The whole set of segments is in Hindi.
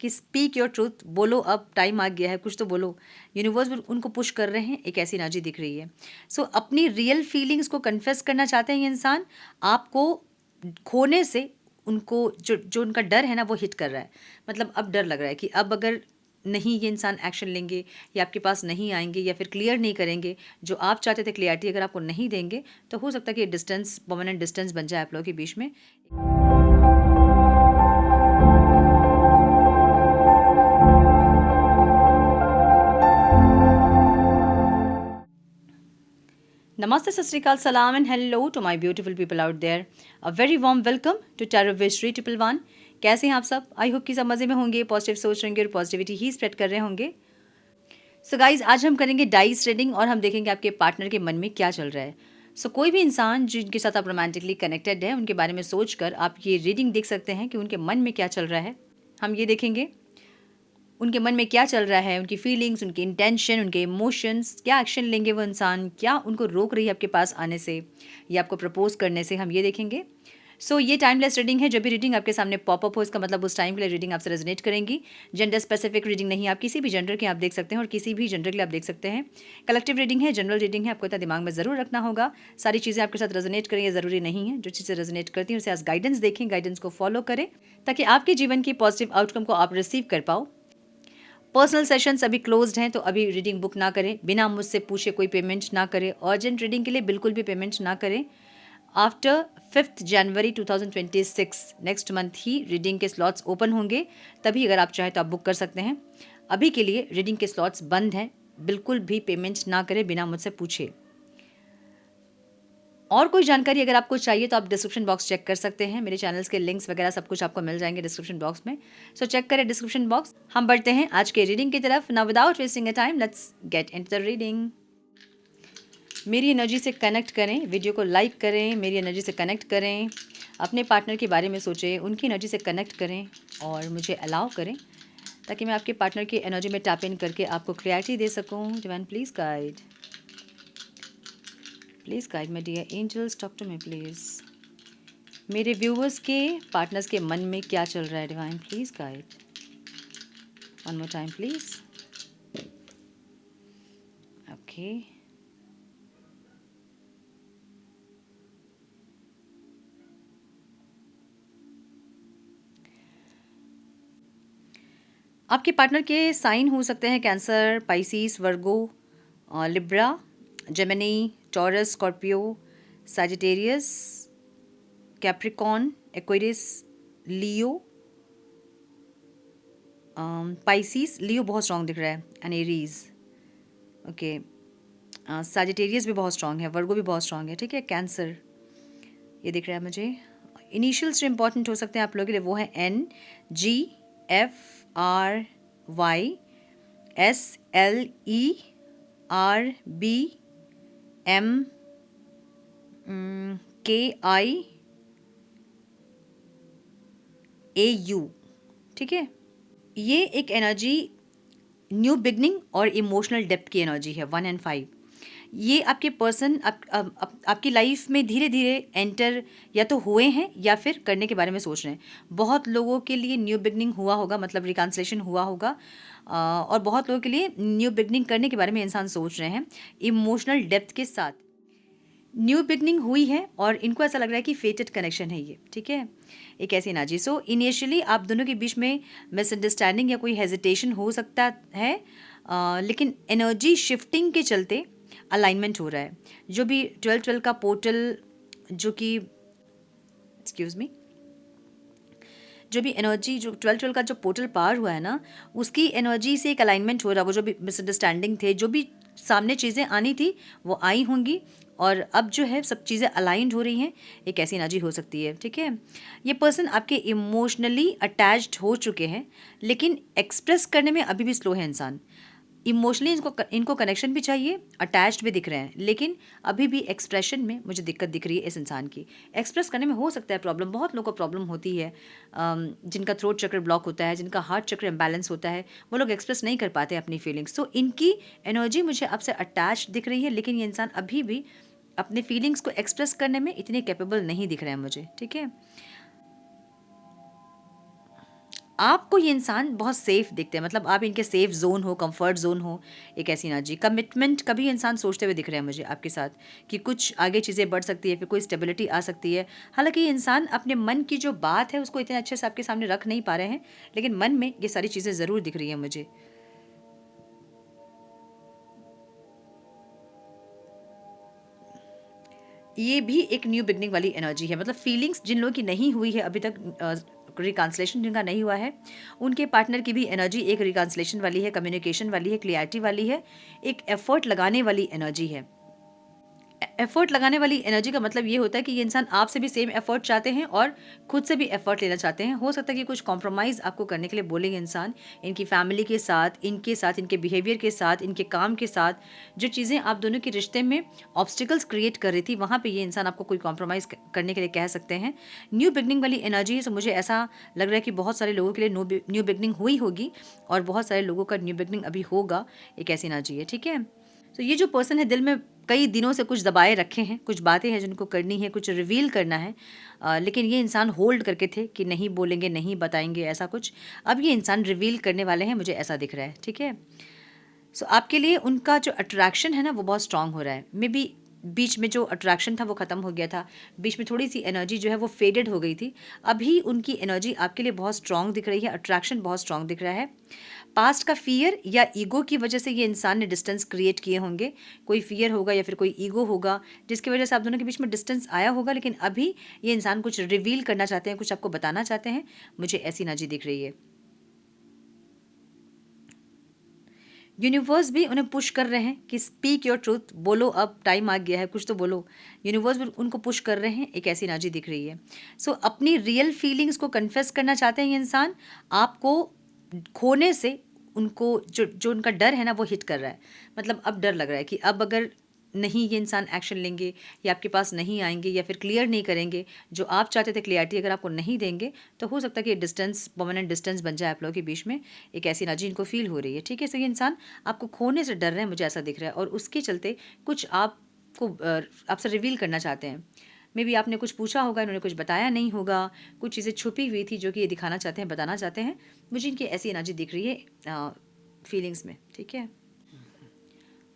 कि स्पीक योर ट्रूथ, बोलो, अब टाइम आ गया है, कुछ तो बोलो। यूनिवर्स भी उनको पुश कर रहे हैं, एक ऐसी एनर्जी दिख रही है। सो अपनी रियल फीलिंग्स को कन्फेस करना चाहते हैं ये इंसान, आपको खोने से उनको जो जो उनका डर है ना वो हिट कर रहा है। मतलब अब डर लग रहा है कि अब अगर नहीं ये इंसान एक्शन लेंगे या आपके पास नहीं आएंगे या फिर क्लियर नहीं करेंगे जो आप चाहते थे, क्लियरिटी अगर आपको नहीं देंगे, तो हो सकता है कि डिस्टेंस, परमानेंट डिस्टेंस बन जाए आप लोगों के बीच में। Namaste, Sat Sri Akal, Salam and hello to my beautiful people out there. A very warm welcome to Tarot Wish 311. कैसे हैं आप सब? आई होप कि सब मज़े में होंगे, पॉजिटिव सोच रहे होंगे और पॉजिटिविटी ही स्प्रेड कर रहे होंगे। सो गाइज, आज हम करेंगे डाइस रीडिंग और हम देखेंगे आपके पार्टनर के मन में क्या चल रहा है। सो कोई भी इंसान जिनके साथ आप रोमांटिकली कनेक्टेड है, उनके बारे में सोचकर आप ये रीडिंग देख सकते हैं कि उनके मन में क्या चल रहा है। हम ये देखेंगे उनके मन में क्या चल रहा है, उनकी फीलिंग्स, उनकी इंटेंशन, उनके इमोशंस, क्या एक्शन लेंगे वो इंसान, क्या उनको रोक रही है आपके पास आने से या आपको प्रपोज करने से, हम ये देखेंगे। सो ये टाइमलेस रीडिंग है। जब भी रीडिंग आपके सामने पॉपअप हो, इसका मतलब उस टाइम के लिए रीडिंग आपसे रेजोनेट करेंगी। जेंडर स्पेसिफिक रीडिंग नहीं है, आप किसी भी जेंडर के आप देख सकते हैं और किसी भी जेंडर के लिए आप देख सकते हैं। कलेक्टिव रीडिंग है, जनरल रीडिंग है, आपको इतना दिमाग में ज़रूर रखना होगा। सारी चीज़ें आपके साथ रेजोनेट करें ये ज़रूरी नहीं है। जो चीज़ें रेजोनेट करती हैं उसे आज गाइडेंस देखें, गाइडेंस को फॉलो करें ताकि आपके जीवन की पॉजिटिव आउटकम को आप रिसीव कर पाओ। पर्सनल सेशंस अभी क्लोज्ड हैं, तो अभी रीडिंग बुक ना करें, बिना मुझसे पूछे कोई पेमेंट ना करें, अर्जेंट रीडिंग के लिए बिल्कुल भी पेमेंट ना करें। आफ्टर 5 जनवरी 2026 नेक्स्ट मंथ ही रीडिंग के स्लॉट्स ओपन होंगे, तभी अगर आप चाहें तो आप बुक कर सकते हैं। अभी के लिए रीडिंग के स्लॉट्स बंद हैं, बिल्कुल भी पेमेंट ना करें बिना मुझसे पूछे। और कोई जानकारी अगर आपको चाहिए तो आप डिस्क्रिप्शन बॉक्स चेक कर सकते हैं, मेरे चैनल्स के लिंक्स वगैरह सब कुछ आपको मिल जाएंगे डिस्क्रिप्शन बॉक्स में। सो चेक करें डिस्क्रिप्शन बॉक्स। हम बढ़ते हैं आज के रीडिंग की तरफ। Now without wasting a time let's get into the reading. मेरी एनर्जी से कनेक्ट करें, वीडियो को लाइक करें, मेरी एनर्जी से कनेक्ट करें, अपने पार्टनर के बारे में सोचें, उनकी एनर्जी से कनेक्ट करें और मुझे अलाउ करें ताकि मैं आपके पार्टनर की एनर्जी में टैप इन करके आपको क्लैरिटी दे सकूँ। Divine please guide, please guide my dear angels, talk to me please. मेरे व्यूवर्स के पार्टनर्स के मन में क्या चल रहा है, divine please guide. One more time please. Okay, आपके पार्टनर के साइन हो सकते हैं Cancer, Pisces, Virgo, Libra, Gemini, Taurus, Scorpio, Sagittarius, Capricorn, Aquarius, Leo, Pisces. Leo बहुत स्ट्रॉन्ग दिख रहा है, एंड एरीज। ओके, सैजिटेरियस भी बहुत स्ट्रॉन्ग है, वर्गो भी बहुत स्ट्रॉन्ग है, ठीक है। कैंसर ये दिख रहा है मुझे। इनिशियल्स जो इंपॉर्टेंट हो सकते हैं आप लोगों के लिए वो है NGFRYSLERBMKIAU, ठीक है। ये एक एनर्जी न्यू बिगनिंग और इमोशनल डेप्थ की एनर्जी है, 1 and 5। ये आपके पर्सन आपकी लाइफ में धीरे धीरे एंटर या तो हुए हैं या फिर करने के बारे में सोच रहे हैं। बहुत लोगों के लिए न्यू बिगनिंग हुआ होगा, मतलब रिकन्सिलेशन हुआ होगा, और बहुत लोगों के लिए न्यू बिगनिंग करने के बारे में इंसान सोच रहे हैं इमोशनल डेप्थ के साथ। न्यू बिगनिंग हुई है और इनको ऐसा लग रहा है कि फेटेड कनेक्शन है ये, ठीक है। एक ऐसी एनर्जी। सो इनिशियली आप दोनों के बीच में मिसअंडरस्टैंडिंग या कोई हेजिटेशन हो सकता है, लेकिन एनर्जी शिफ्टिंग के चलते अलाइनमेंट हो रहा है। जो भी 12-12 का पोर्टल, जो कि एक्सक्यूज़ मी, जो भी एनर्जी जो 12-12 का जो पोर्टल पार हुआ है ना, उसकी एनर्जी से एक अलाइनमेंट हो रहा है। वो जो भी मिसअंडरस्टैंडिंग थे, जो भी सामने चीज़ें आनी थी वो आई होंगी और अब जो है सब चीज़ें अलाइंड हो रही हैं। एक ऐसी एनर्जी हो सकती है, ठीक है। ये पर्सन आपके इमोशनली अटैच्ड हो चुके हैं, लेकिन एक्सप्रेस करने में अभी भी स्लो है इंसान। इमोशनली इनको कनेक्शन भी चाहिए, अटैच्ड भी दिख रहे हैं, लेकिन अभी भी एक्सप्रेशन में मुझे दिक्कत दिख रही है इस इंसान की। एक्सप्रेस करने में हो सकता है प्रॉब्लम, बहुत लोगों को प्रॉब्लम होती है। जिनका थ्रोट चक्र ब्लॉक होता है, जिनका हार्ट चक्र इम्बैलेंस होता है, वो लोग एक्सप्रेस नहीं कर पाते अपनी फीलिंग्स। तो इनकी एनर्जी मुझे आपसे अटैच दिख रही है, लेकिन ये इंसान अभी भी अपने फीलिंग्स को एक्सप्रेस करने में इतने कैपेबल नहीं दिख रहे हैं मुझे, ठीक है। आपको ये इंसान बहुत सेफ दिखते हैं, मतलब आप इनके सेफ जोन हो, कंफर्ट जोन हो, एक ऐसी एनर्जी। कमिटमेंट कभी इंसान सोचते हुए दिख रहे हैं मुझे आपके साथ कि कुछ आगे चीज़ें बढ़ सकती है, फिर कोई स्टेबिलिटी आ सकती है। हालांकि ये इंसान अपने मन की जो बात है उसको इतने अच्छे से आपके सामने रख नहीं पा रहे हैं, लेकिन मन में ये सारी चीज़ें ज़रूर दिख रही हैं मुझे। ये भी एक न्यू बिगनिंग वाली एनर्जी है, मतलब फीलिंग्स जिन लोगों की नहीं हुई है अभी तक, रिकांसलेशन जिनका नहीं हुआ है, उनके पार्टनर की भी एनर्जी एक रिकांसलेशन वाली है, कम्युनिकेशन वाली है, क्लियरिटी वाली है, एक एफर्ट लगाने वाली एनर्जी है। एफर्ट लगाने वाली एनर्जी का मतलब ये होता है कि ये इंसान आपसे भी सेम एफर्ट चाहते हैं और खुद से भी एफर्ट लेना चाहते हैं। हो सकता है कि कुछ कॉम्प्रोमाइज़ आपको करने के लिए बोलेंगे इंसान, इनकी फैमिली के साथ, इनके बिहेवियर के साथ, इनके काम के साथ। जो चीज़ें आप दोनों के रिश्ते में ऑब्स्टिकल्स क्रिएट कर रही थी, वहाँ पे ये इंसान आपको कोई कॉम्प्रोमाइज़ करने के लिए कह सकते हैं। न्यू बिगनिंग वाली एनर्जी है, तो मुझे ऐसा लग रहा है कि बहुत सारे लोगों के लिए न्यू बिगनिंग हुई होगी और बहुत सारे लोगों का न्यू बिगनिंग अभी होगा, एक ऐसी एनर्जी है, ठीक है। तो ये जो पर्सन है दिल में कई दिनों से कुछ दबाए रखे हैं, कुछ बातें हैं जिनको करनी है, कुछ रिवील करना है, लेकिन ये इंसान होल्ड करके थे कि नहीं बोलेंगे, नहीं बताएंगे, ऐसा कुछ। अब ये इंसान रिवील करने वाले हैं, मुझे ऐसा दिख रहा है, ठीक है। सो आपके लिए उनका जो अट्रैक्शन है ना वो बहुत स्ट्रांग हो रहा है। मे बी बीच में जो अट्रैक्शन था वो ख़त्म हो गया था, बीच में थोड़ी सी एनर्जी जो है वो फेडेड हो गई थी। अभी उनकी एनर्जी आपके लिए बहुत स्ट्रांग दिख रही है, अट्रैक्शन बहुत स्ट्रांग दिख रहा है। पास्ट का फियर या ईगो की वजह से ये इंसान ने डिस्टेंस क्रिएट किए होंगे, कोई फियर होगा या फिर कोई ईगो होगा जिसकी वजह से आप दोनों के बीच में डिस्टेंस आया होगा, लेकिन अभी ये इंसान कुछ रिवील करना चाहते हैं, कुछ आपको बताना चाहते हैं, मुझे ऐसी एनर्जी दिख रही है। यूनिवर्स भी उन्हें पुश कर रहे हैं कि स्पीक योर ट्रूथ, बोलो, अब टाइम आ गया है, कुछ तो बोलो। यूनिवर्स भी उनको पुश कर रहे हैं, एक ऐसी एनर्जी दिख रही है। सो अपनी रियल फीलिंग्स को कन्फेस करना चाहते हैं ये इंसान, आपको खोने से उनको जो जो उनका डर है ना वो हिट कर रहा है। मतलब अब डर लग रहा है कि अब अगर नहीं ये इंसान एक्शन लेंगे या आपके पास नहीं आएंगे या फिर क्लियर नहीं करेंगे जो आप चाहते थे, क्लियरिटी अगर आपको नहीं देंगे, तो हो सकता है कि डिस्टेंस, परमानेंट डिस्टेंस बन जाए आप लोगों के बीच में, एक ऐसी एनर्जी इनको फील हो रही है, ठीक है। सो ये इंसान आपको खोने से डर रहे हैं, मुझे ऐसा दिख रहा है, और उसके चलते कुछ आपको आपसे रिवील करना चाहते हैं। मे बी आपने कुछ पूछा होगा, इन्होंने कुछ बताया नहीं होगा, कुछ चीज़ें छुपी हुई थी जो कि ये दिखाना चाहते हैं, बताना चाहते हैं। मुझे इनकी ऐसी एनर्जी दिख रही है फीलिंग्स में, ठीक है।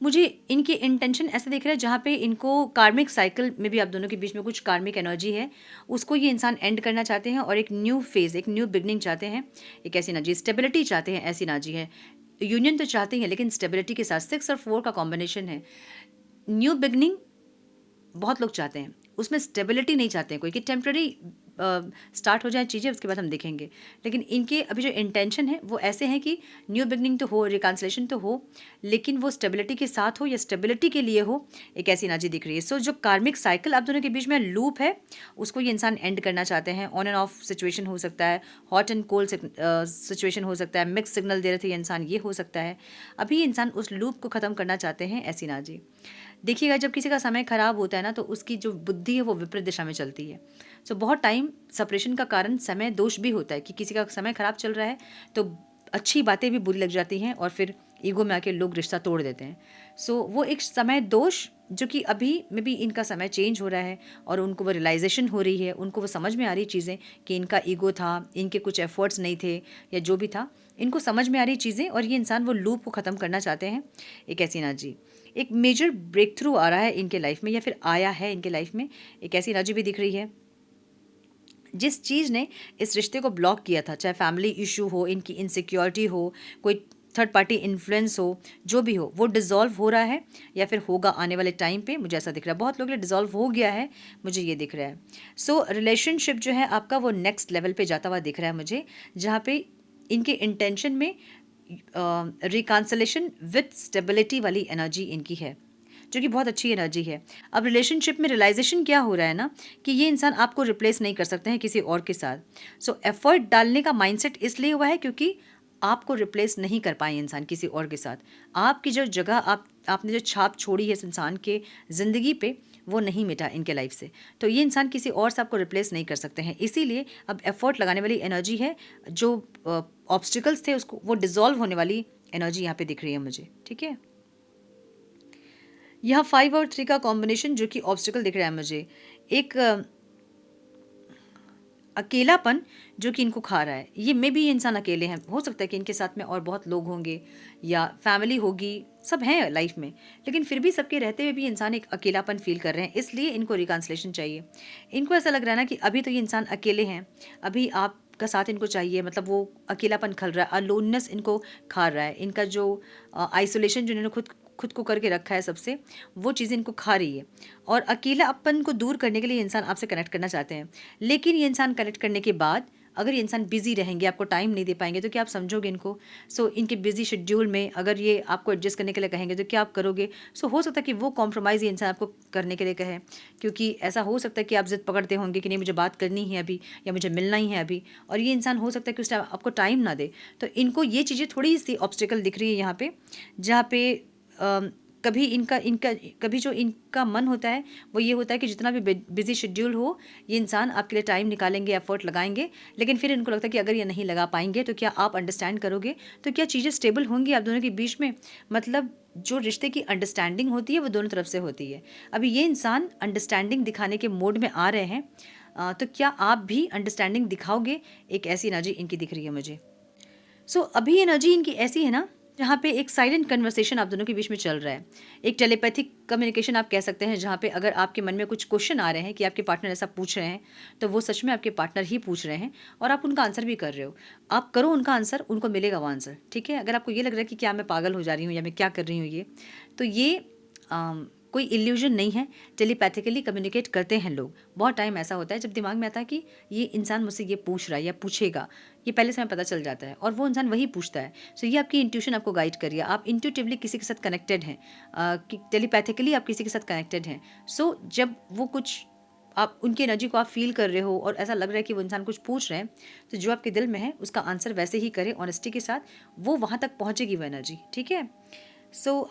मुझे इनकी इंटेंशन ऐसे दिख रहा है जहाँ पे इनको कार्मिक साइकिल में भी आप दोनों के बीच में कुछ कार्मिक एनर्जी है, उसको ये इंसान एंड करना चाहते हैं और एक न्यू फेज़, एक न्यू बिगनिंग चाहते हैं, एक ऐसी एनर्जी। स्टेबिलिटी चाहते हैं, ऐसी एनर्जी है। यूनियन तो चाहते हैं लेकिन स्टेबिलिटी के साथ 6 और 4 का कॉम्बिनेशन है। न्यू बिगनिंग बहुत लोग चाहते हैं, उसमें स्टेबिलिटी नहीं चाहते हैं कोई, कि टेम्पररी स्टार्ट हो जाए चीज़ें, उसके बाद हम देखेंगे। लेकिन इनके अभी जो इंटेंशन है वो ऐसे हैं कि न्यू बिगनिंग तो हो, रिकन्सिलेशन तो हो, लेकिन वो स्टेबिलिटी के साथ हो या स्टेबिलिटी के लिए हो, एक ऐसी एनर्जी दिख रही है। सो जो कार्मिक साइकिल आप दोनों के बीच में लूप है, उसको ये इंसान एंड करना चाहते हैं। ऑन एंड ऑफ सिचुएशन हो सकता है, हॉट एंड कोल्ड सिचुएशन हो सकता है, मिक्स सिग्नल दे रहे थे ये इंसान, ये हो सकता है। अभी ये इंसान उस लूप को ख़त्म करना चाहते हैं, ऐसी एनर्जी। देखिएगा जब किसी का समय खराब होता है ना, तो उसकी जो बुद्धि है वो विपरीत दिशा में चलती है। सो बहुत टाइम सेपरेशन का कारण समय दोष भी होता है कि किसी का समय खराब चल रहा है तो अच्छी बातें भी बुरी लग जाती हैं और फिर ईगो में आके लोग रिश्ता तोड़ देते हैं। सो वो एक समय दोष जो कि अभी में भी इनका समय चेंज हो रहा है और उनको वो रियलाइजेशन हो रही है, उनको वो समझ में आ रही चीज़ें कि इनका ईगो था, इनके कुछ एफर्ट्स नहीं थे या जो भी था, इनको समझ में आ रही चीज़ें, और ये इंसान वो लूप को ख़त्म करना चाहते हैं, एक ऐसी एनर्जी। एक मेजर ब्रेक थ्रू आ रहा है इनके लाइफ में या फिर आया है इनके लाइफ में, एक ऐसी एनर्जी भी दिख रही है। जिस चीज़ ने इस रिश्ते को ब्लॉक किया था, चाहे फैमिली इशू हो, इनकी इनसिक्योरिटी हो, कोई थर्ड पार्टी इन्फ्लुएंस हो, जो भी हो, वो डिज़ोल्व हो रहा है या फिर होगा आने वाले टाइम पे, मुझे ऐसा दिख रहा है। बहुत लोगों के लिए डिज़ोल्व हो गया है, मुझे ये दिख रहा है। सो रिलेशनशिप जो है आपका वो नेक्स्ट लेवल पे जाता हुआ दिख रहा है मुझे, जहाँ पे इनके इंटेंशन में रिकन्सिलेशन विथ स्टेबिलिटी वाली एनर्जी इनकी है, जो कि बहुत अच्छी एनर्जी है। अब रिलेशनशिप में रियलाइजेशन क्या हो रहा है ना, कि ये इंसान आपको रिप्लेस नहीं कर सकते हैं किसी और के साथ। सो एफर्ट डालने का माइंडसेट इसलिए हुआ है क्योंकि आपको रिप्लेस नहीं कर पाए इंसान किसी और के साथ। आपकी जो जगह, आपने जो छाप छोड़ी है इस इंसान के ज़िंदगी पे, वो नहीं मिटा इनके लाइफ से। तो ये इंसान किसी और से आपको रिप्लेस नहीं कर सकते हैं, इसीलिए अब एफर्ट लगाने वाली एनर्जी है। जो ऑब्स्टिकल्स थे उसको, वो डिज़ोल्व होने वाली एनर्जी यहाँ पे दिख रही है मुझे, ठीक है। यहाँ 5 और 3 का कॉम्बिनेशन जो कि ऑब्स्टिकल दिख रहा है मुझे, एक अकेलापन जो कि इनको खा रहा है, ये मे बी ये इंसान अकेले हैं, हो सकता है कि इनके साथ में और बहुत लोग होंगे या फैमिली होगी, सब हैं लाइफ में, लेकिन फिर भी सबके रहते हुए भी इंसान एक अकेलापन फील कर रहे हैं, इसलिए इनको रिकन्सिलेशन चाहिए। इनको ऐसा लग रहा है ना कि अभी तो ये इंसान अकेले हैं, अभी आपका साथ इनको चाहिए, मतलब वो अकेलापन खल रहा है, अलोननेस इनको खा रहा है, इनका जो आइसोलेशन जो इन्होंने खुद खुद को करके रखा है सबसे, वो चीज़ें इनको खा रही है। और अकेलापन को दूर करने के लिए ये इंसान आपसे कनेक्ट करना चाहते हैं, लेकिन ये इंसान कनेक्ट करने के बाद अगर ये इंसान बिजी रहेंगे, आपको टाइम नहीं दे पाएंगे, तो क्या आप समझोगे इनको? सो इनके बिजी शेड्यूल में अगर ये आपको एडजस्ट करने के लिए कहेंगे तो क्या आप करोगे? सो हो सकता है कि वो कॉम्प्रोमाइज़ ये इंसान आपको करने के लिए कहे, क्योंकि ऐसा हो सकता है कि आप जिद पकड़ते होंगे कि नहीं मुझे बात करनी है अभी, या मुझे मिलना ही है अभी, और ये इंसान हो सकता है कि उस टाइम आपको टाइम ना दे। तो इनको ये चीज़ें थोड़ी सी ऑब्स्टिकल दिख रही है यहाँ पे, जहाँ पे कभी इनका इनका कभी जो इनका मन होता है वो ये होता है कि जितना भी बिजी शेड्यूल हो, ये इंसान आपके लिए टाइम निकालेंगे, एफर्ट लगाएंगे, लेकिन फिर इनको लगता है कि अगर ये नहीं लगा पाएंगे तो क्या आप अंडरस्टैंड करोगे, तो क्या चीज़ें स्टेबल होंगी आप दोनों के बीच में? मतलब जो रिश्ते की अंडरस्टैंडिंग होती है वो दोनों तरफ से होती है। अभी ये इंसान अंडरस्टैंडिंग दिखाने के मोड में आ रहे हैं, तो क्या आप भी अंडरस्टैंडिंग दिखाओगे? एक ऐसी एनर्जी इनकी दिख रही है मुझे। सो अभी एनर्जी इनकी ऐसी है ना, जहाँ पे एक साइलेंट कन्वर्सेशन आप दोनों के बीच में चल रहा है, एक टेलीपैथिक कम्युनिकेशन आप कह सकते हैं, जहाँ पे अगर आपके मन में कुछ क्वेश्चन आ रहे हैं कि आपके पार्टनर ऐसा पूछ रहे हैं, तो वो सच में आपके पार्टनर ही पूछ रहे हैं और आप उनका आंसर भी कर रहे हो। आप करो उनका आंसर, उनको मिलेगा वो आंसर, ठीक है? अगर आपको ये लग रहा है कि क्या मैं पागल हो जा रही हूँ या मैं क्या कर रही हूँ ये, तो ये कोई इल्यूजन नहीं है, टेलीपैथिकली कम्युनिकेट करते हैं लोग। बहुत टाइम ऐसा होता है जब दिमाग में आता है कि ये इंसान मुझसे ये पूछ रहा है या पूछेगा, ये पहले से हमें पता चल जाता है और वो इंसान वही पूछता है। सो ये आपकी इंट्यूशन आपको गाइड कर रही है, आप इंट्यूटिवली किसी के साथ कनेक्टेड हैं, टेलीपैथिकली आप किसी के साथ कनेक्टेड हैं। सो जब वो कुछ आप उनकी एनर्जी को आप फील कर रहे हो और ऐसा लग रहा है कि वो इंसान कुछ पूछ रहे हैं, तो जो आपके दिल में है उसका आंसर वैसे ही करें ऑनेस्टी के साथ, वो वहाँ तक पहुँचेगी वो एनर्जी, ठीक है? सो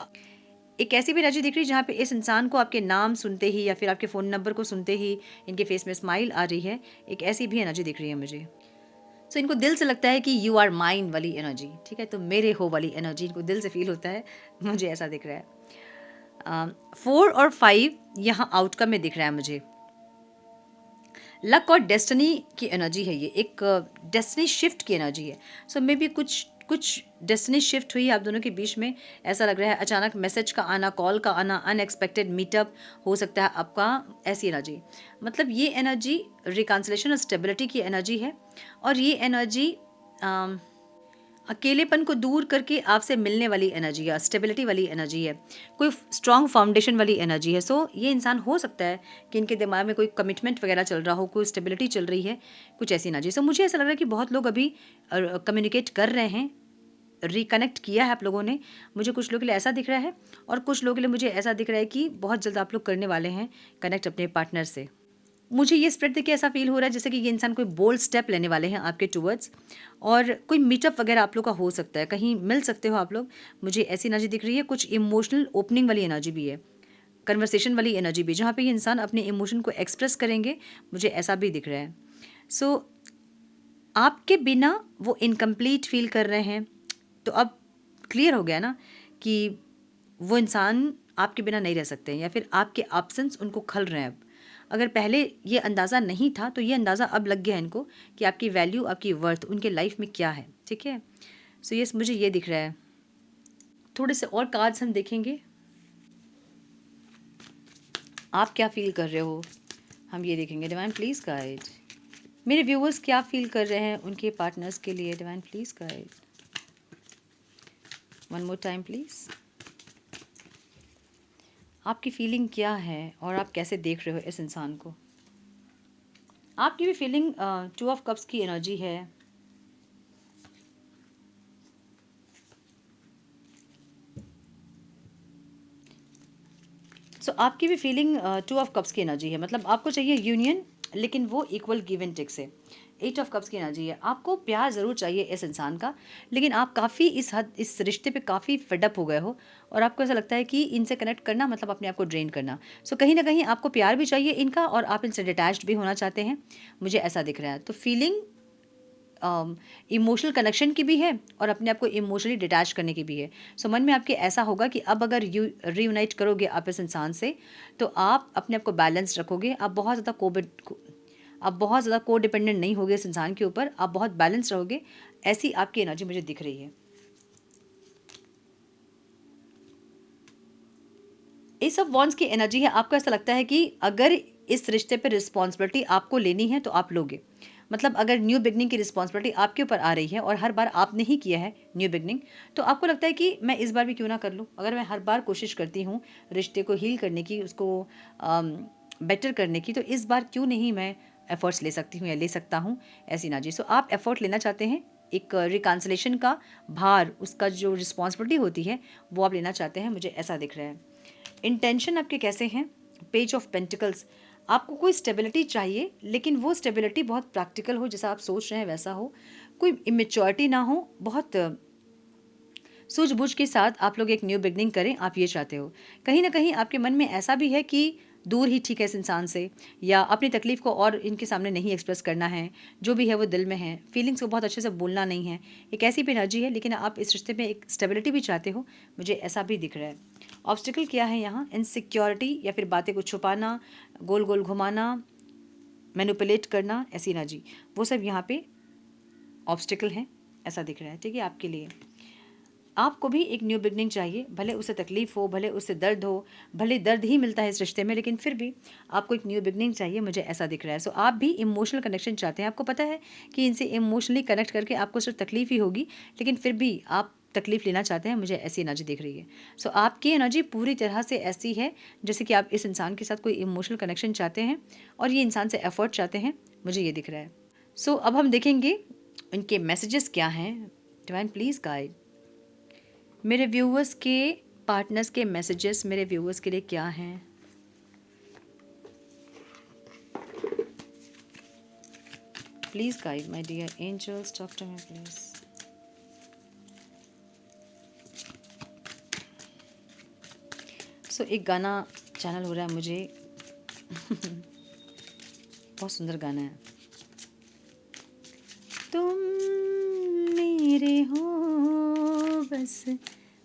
एक ऐसी भी एनर्जी दिख रही है जहाँ पे इस इंसान को आपके नाम सुनते ही या फिर आपके फ़ोन नंबर को सुनते ही इनके फेस में स्माइल आ रही है, एक ऐसी भी एनर्जी दिख रही है मुझे। सो इनको दिल से लगता है कि यू आर माइन वाली एनर्जी, ठीक है? तो मेरे हो वाली एनर्जी इनको दिल से फील होता है, मुझे ऐसा दिख रहा है। 4 और 5 यहाँ आउटकम में दिख रहा है मुझे। लक और डेस्टिनी की एनर्जी है ये, एक डेस्टिनी शिफ्ट की एनर्जी है। सो मे बी कुछ कुछ डेस्टिनी शिफ्ट हुई आप दोनों के बीच में, ऐसा लग रहा है, अचानक मैसेज का आना, कॉल का आना, अनएक्सपेक्टेड मीटअप हो सकता है आपका, ऐसी एनर्जी। मतलब ये एनर्जी रिकन्सिलेशन और स्टेबिलिटी की एनर्जी है, और ये एनर्जी अकेलेपन को दूर करके आपसे मिलने वाली एनर्जी है, स्टेबिलिटी वाली एनर्जी है, कोई स्ट्रॉन्ग फाउंडेशन वाली एनर्जी है। सो ये इंसान हो सकता है कि इनके दिमाग में कोई कमिटमेंट वगैरह चल रहा हो, कोई स्टेबिलिटी चल रही है, कुछ ऐसी एनर्जी। सो मुझे ऐसा लग रहा है कि बहुत लोग अभी कम्युनिकेट कर रहे हैं, रिकनेक्ट किया है आप लोगों ने। मुझे कुछ लोगों के लिए ऐसा दिख रहा है और कुछ लोगों के लिए मुझे ऐसा दिख रहा है कि बहुत जल्द आप लोग करने वाले हैं कनेक्ट अपने पार्टनर से। मुझे ये स्प्रेड देख के ऐसा फील हो रहा है जैसे कि ये इंसान कोई बोल्ड स्टेप लेने वाले हैं आपके टूवर्ड्स, और कोई मीटअप वगैरह आप लोग का हो सकता है, कहीं मिल सकते हो आप लोग। मुझे ऐसी एनर्जी दिख रही है, कुछ इमोशनल ओपनिंग वाली एनर्जी भी है, कन्वर्सेशन वाली एनर्जी भी, जहाँ पे ये इंसान अपने इमोशन को एक्सप्रेस करेंगे, मुझे ऐसा भी दिख रहा है। सो आपके बिना वो इनकम्प्लीट फील कर रहे हैं, तो अब क्लियर हो गया ना कि वो इंसान आपके बिना नहीं रह सकते हैं, या फिर आपके एब्सेंस उनको खल रहे हैं अब। अगर पहले ये अंदाज़ा नहीं था तो ये अंदाज़ा अब लग गया है इनको कि आपकी वैल्यू, आपकी वर्थ उनके लाइफ में क्या है, ठीक है? सो ये मुझे ये दिख रहा है। थोड़े से और कार्ड्स हम देखेंगे, आप क्या फील कर रहे हो हम ये देखेंगे। डिवाइन प्लीज़ गाइड, मेरे व्यूअर्स क्या फील कर रहे हैं उनके पार्टनर्स के लिए। Divine please guide, one more time please. आपकी फीलिंग क्या है और आप कैसे देख रहे हो इस इंसान को? आपकी भी फीलिंग 2 ऑफ कप्स की एनर्जी है। सो आपकी भी फीलिंग 2 ऑफ कप्स की एनर्जी है, मतलब आपको चाहिए यूनियन, लेकिन वो इक्वल गिव एंड टेक से। 8 ऑफ कप्स की एनर्जी है, आपको प्यार ज़रूर चाहिए इस इंसान का, लेकिन आप काफ़ी इस रिश्ते पे काफ़ी फेडअप हो गए हो, और आपको ऐसा लगता है कि इनसे कनेक्ट करना मतलब अपने आप को ड्रेन करना। सो कहीं ना कहीं आपको प्यार भी चाहिए इनका, और आप इनसे डिटैच्ड भी होना चाहते हैं, मुझे ऐसा दिख रहा है। तो फीलिंग इमोशनल कनेक्शन की भी है और अपने आप को इमोशनली डिटैच करने की भी है। सो मन में आपके ऐसा होगा कि अब अगर रीयूनाइट करोगे आप इस इंसान से, तो आप अपने आप को बैलेंस रखोगे, आप बहुत ज़्यादा आप बहुत ज़्यादा को डिपेंडेंट नहीं होगे इस इंसान के ऊपर, आप बहुत बैलेंस रहोगे, ऐसी आपकी एनर्जी मुझे दिख रही है। एस ऑफ वॉन्ड्स की एनर्जी है, आपको ऐसा लगता है कि अगर इस रिश्ते पे रिस्पॉन्सिबिलिटी आपको लेनी है तो आप लोगे। मतलब अगर न्यू बिगनिंग की रिस्पॉन्सिबिलिटी आपके ऊपर आ रही है और हर बार आपने ही किया है न्यू बिगनिंग, तो आपको लगता है कि मैं इस बार भी क्यों ना कर लूँ। अगर मैं हर बार कोशिश करती हूँ रिश्ते को हील करने की, उसको बेटर करने की, तो इस बार क्यों नहीं मैं एफर्ट्स ले सकती हूँ या ले सकता हूँ, ऐसी एनर्जी। सो आप एफर्ट लेना चाहते हैं, एक रिकॉन्सिलेशन का भार, उसका जो रिस्पॉन्सिबिलिटी होती है वो आप लेना चाहते हैं, मुझे ऐसा दिख रहा है। इंटेंशन आपके कैसे हैं? पेज ऑफ पेंटिकल्स, आपको कोई स्टेबिलिटी चाहिए, लेकिन वो स्टेबिलिटी बहुत प्रैक्टिकल हो, जैसा आप सोच रहे हैं वैसा हो, कोई इमेच्योरिटी ना हो, बहुत सूझबूझ के साथ आप लोग एक न्यू बिगनिंग करें, आप ये चाहते हो। कहीं ना कहीं आपके मन में ऐसा भी है कि दूर ही ठीक है इस इंसान से, या अपनी तकलीफ को और इनके सामने नहीं एक्सप्रेस करना है, जो भी है वो दिल में है, फीलिंग्स को बहुत अच्छे से बोलना नहीं है, एक ऐसी भी एनर्जी है। लेकिन आप इस रिश्ते में एक स्टेबिलिटी भी चाहते हो, मुझे ऐसा भी दिख रहा है। ऑब्स्टिकल क्या है यहाँ? इनसिक्योरिटी, या फिर बातें को छुपाना, गोल गोल घुमाना, मैनिपुलेट करना, ऐसी एनर्जी, वो सब यहाँ पे ऑब्स्टिकल हैं, ऐसा दिख रहा है। ठीक है, आपके लिए आपको भी एक न्यू बिगनिंग चाहिए, भले उससे तकलीफ हो, भले उससे दर्द हो, भले दर्द ही मिलता है इस रिश्ते में, लेकिन फिर भी आपको एक न्यू बिगनिंग चाहिए, मुझे ऐसा दिख रहा है। सो आप भी इमोशनल कनेक्शन चाहते हैं, आपको पता है कि इनसे इमोशनली कनेक्ट करके आपको सिर्फ तकलीफ ही होगी, लेकिन फिर भी आप तकलीफ लेना चाहते हैं, मुझे ऐसी एनर्जी दिख रही है। सो आपकी एनर्जी पूरी तरह से ऐसी है जैसे कि आप इस इंसान के साथ कोई इमोशनल कनेक्शन चाहते हैं और ये इंसान से एफर्ट चाहते हैं, मुझे ये दिख रहा है। सो अब हम देखेंगे इनके मैसेजेस क्या हैं। डिवाइन प्लीज़ गाइड मेरे व्यूअर्स के, पार्टनर्स के मैसेजेस मेरे व्यूअर्स के लिए क्या हैं? Please guide my dear angels, talk to me please. So एक गाना चैनल हो रहा है मुझे बहुत सुंदर गाना है। तुम मेरे हो, बस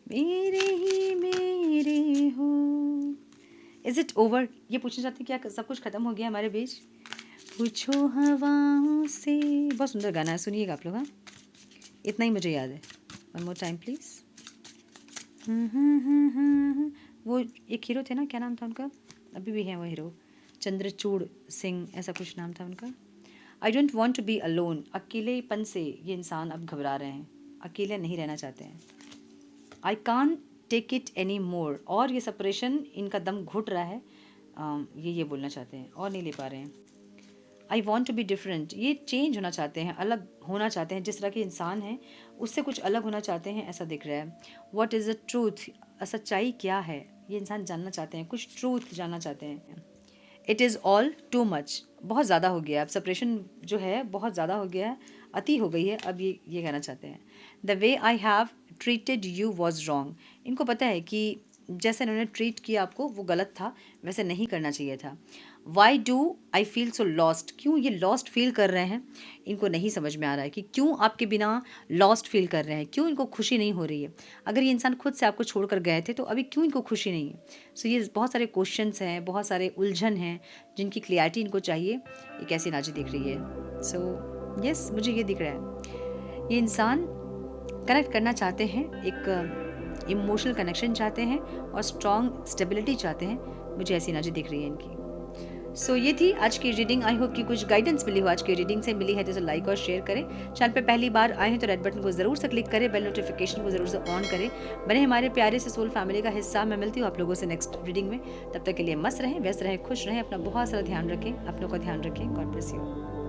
मेरे ही मेरे हो। Is it over? ये पूछना चाहते हैं क्या सब कुछ खत्म हो गया हमारे बीच? पूछो हवाओं से। बहुत सुंदर गाना है, सुनिएगा आप लोग। हाँ, इतना ही मुझे याद है। One more time please. वो एक हीरो थे ना, क्या नाम था उनका? अभी भी है वो हीरो, चंद्रचूड़ सिंह, ऐसा कुछ नाम था उनका। I don't want to be alone. अकेलेपन से ये इंसान अब घबरा रहे हैं, अकेले नहीं रहना चाहते हैं। आई कान टेक इट एनी मोर, और ये सेपरेशन इनका दम घुट रहा है, ये बोलना चाहते हैं और नहीं ले पा रहे हैं। I want to be different, ये चेंज होना चाहते हैं, अलग होना चाहते हैं, जिस तरह के इंसान हैं उससे कुछ अलग होना चाहते हैं, ऐसा दिख रहा है। वॉट इज़ द ट्रूथ, सच्चाई क्या है, ये इंसान जानना चाहते हैं, कुछ ट्रूथ जानना चाहते हैं। It is all too much, बहुत ज़्यादा हो गया, अब सेपरेशन जो है बहुत ज़्यादा हो गया है, अति हो गई है, अब ये कहना चाहते हैं। The way I have treated you was wrong, इनको पता है कि जैसे इन्होंने ट्रीट किया आपको वो गलत था, वैसे नहीं करना चाहिए था। Why do I feel so lost, क्यों ये लॉस्ट फील कर रहे हैं, इनको नहीं समझ में आ रहा है कि क्यों आपके बिना लॉस्ट फील कर रहे हैं, क्यों इनको खुशी नहीं हो रही है। अगर ये इंसान खुद से आपको छोड़कर गए थे तो अभी क्यों इनको खुशी नहीं है? सो ये बहुत सारे क्वेश्चंस हैं, बहुत सारे उलझन हैं, जिनकी क्लियरिटी इनको चाहिए। एक ऐसी एनर्जी दिख रही है। सो यस, मुझे ये दिख रहा है, ये इंसान कनेक्ट करना चाहते हैं, एक इमोशनल कनेक्शन चाहते हैं और स्ट्रॉन्ग स्टेबिलिटी चाहते हैं, मुझे ऐसी एनर्जी दिख रही है इनकी। सो ये थी आज की रीडिंग। आई होप कि कुछ गाइडेंस मिली हो आज की रीडिंग से। मिली है तो लाइक और शेयर करें। चैनल पे पहली बार आए हैं तो रेड बटन को ज़रूर से क्लिक करें, बेल नोटिफिकेशन को ज़रूर से ऑन करें, बने हमारे प्यारे से सोल फैमिली का हिस्सा। मैं मिलती हूँ आप लोगों से नेक्स्ट रीडिंग में। तब तक के लिए मस्त रहें, व्यस्त रहें, खुश रहें, अपना बहुत सारा ध्यान रखें, अपनों का ध्यान रखें। God bless you.